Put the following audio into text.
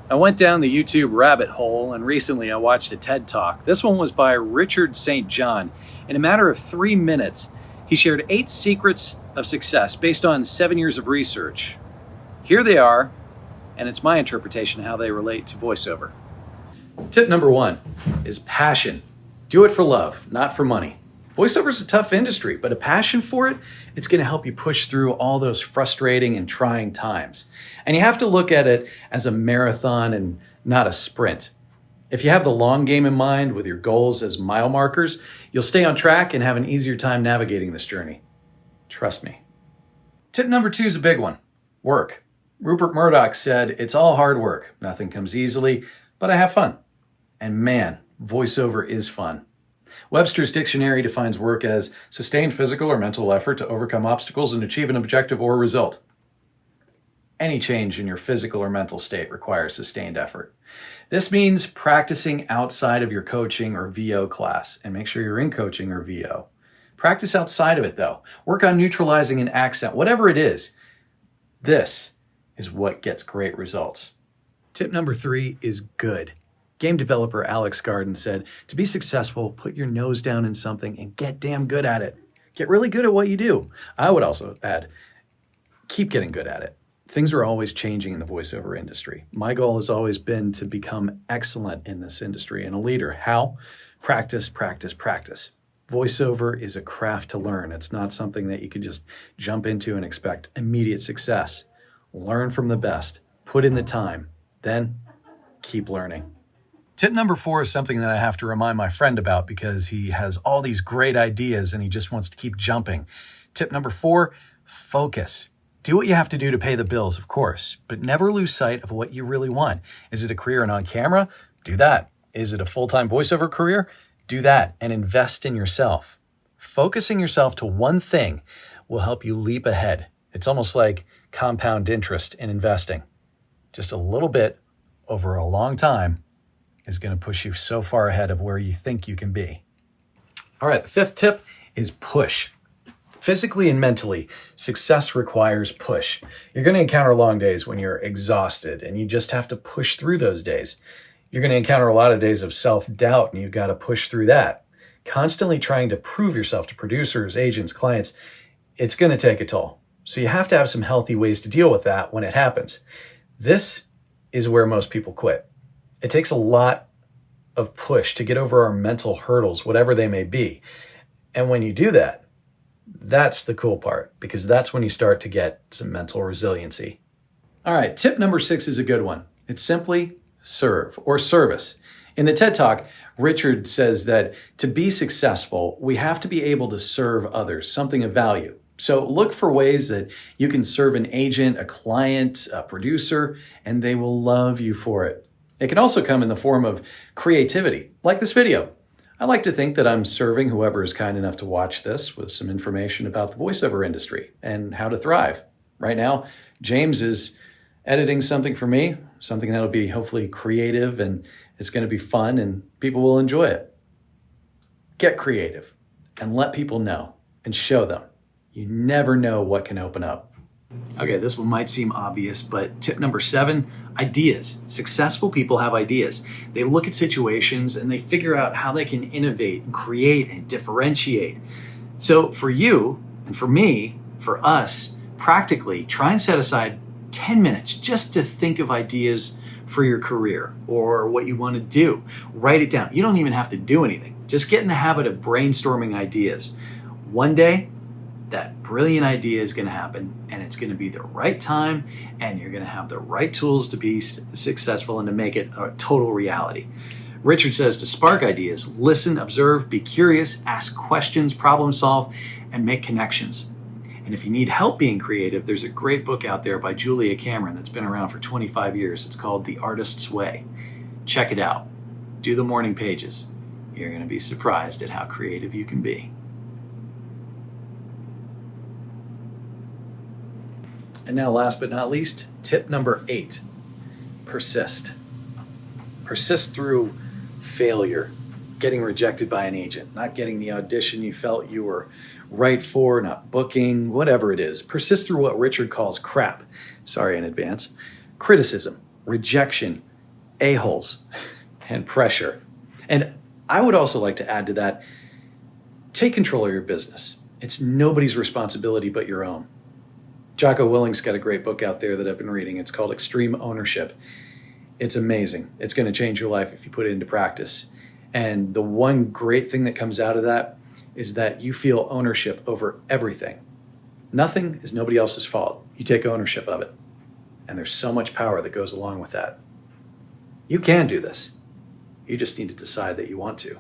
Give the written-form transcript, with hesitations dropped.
I went down the YouTube rabbit hole and recently I watched a TED Talk. This one was by Richard St. John. In a matter of 3 minutes, he shared 8 secrets of success based on 7 years of research. Here they are, and it's my interpretation of how they relate to voiceover. Tip number 1 is passion. Do it for love, not for money. Voiceover is a tough industry, but a passion for it, it's going to help you push through all those frustrating and trying times. And you have to look at it as a marathon and not a sprint. If you have the long game in mind with your goals as mile markers, you'll stay on track and have an easier time navigating this journey. Trust me. Tip number 2 is a big one. Work. Rupert Murdoch said, "It's all hard work. Nothing comes easily, but I have fun." And man, voiceover is fun. Webster's dictionary defines work as sustained physical or mental effort to overcome obstacles and achieve an objective or result. Any change in your physical or mental state requires sustained effort. This means practicing outside of your coaching or VO class, and make sure you're in coaching or VO. Practice outside of it though. Work on neutralizing an accent, whatever it is. This is what gets great results. Tip number 3 is good. Game developer Alex Garden said, "To be successful, put your nose down in something and get damn good at it. Get really good at what you do." I would also add, keep getting good at it. Things are always changing in the voiceover industry. My goal has always been to become excellent in this industry and a leader. How? Practice, practice, practice. Voiceover is a craft to learn. It's not something that you could just jump into and expect immediate success. Learn from the best. Put in the time. Then keep learning. Tip number 4 is something that I have to remind my friend about because he has all these great ideas and he just wants to keep jumping. Tip number 4, focus. Do what you have to do to pay the bills, of course, but never lose sight of what you really want. Is it a career and on camera? Do that. Is it a full-time voiceover career? Do that and invest in yourself. Focusing yourself to one thing will help you leap ahead. It's almost like compound interest in investing. Just a little bit over a long time is going to push you so far ahead of where you think you can be. All right, the 5th tip is push. Physically and mentally, success requires push. You're going to encounter long days when you're exhausted and you just have to push through those days. You're going to encounter a lot of days of self-doubt and you've got to push through that. Constantly trying to prove yourself to producers, agents, clients, it's going to take a toll. So you have to have some healthy ways to deal with that when it happens. This is where most people quit. It takes a lot of push to get over our mental hurdles, whatever they may be. And when you do that, that's the cool part, because that's when you start to get some mental resiliency. All right, tip number 6 is a good one. It's simply serve or service. In the TED Talk, Richard says that to be successful, we have to be able to serve others, something of value. So look for ways that you can serve an agent, a client, a producer, and they will love you for it. It can also come in the form of creativity, like this video. I like to think that I'm serving whoever is kind enough to watch this with some information about the voiceover industry and how to thrive. Right now, James is editing something for me, something that'll be hopefully creative and it's going to be fun and people will enjoy it. Get creative and let people know and show them. You never know what can open up. Okay, this one might seem obvious, but tip number 7, ideas. Successful people have ideas. They look at situations and they figure out how they can innovate and create and differentiate. So for you and for me, for us, practically try and set aside 10 minutes just to think of ideas for your career or what you want to do. Write it down. You don't even have to do anything. Just get in the habit of brainstorming ideas. One day, that brilliant idea is going to happen and it's going to be the right time and you're going to have the right tools to be successful and to make it a total reality. Richard says to spark ideas, listen, observe, be curious, ask questions, problem solve, and make connections. And if you need help being creative, there's a great book out there by Julia Cameron that's been around for 25 years. It's called The Artist's Way. Check it out. Do the morning pages. You're going to be surprised at how creative you can be. And now last but not least, tip number 8, persist. Persist through failure, getting rejected by an agent, not getting the audition you felt you were right for, not booking, whatever it is. Persist through what Richard calls crap. Sorry in advance. Criticism, rejection, a-holes and pressure. And I would also like to add to that, take control of your business. It's nobody's responsibility but your own. Jocko Willing's got a great book out there that I've been reading. It's called Extreme Ownership. It's amazing. It's going to change your life if you put it into practice. And the one great thing that comes out of that is that you feel ownership over everything. Nothing is nobody else's fault. You take ownership of it. And there's so much power that goes along with that. You can do this. You just need to decide that you want to.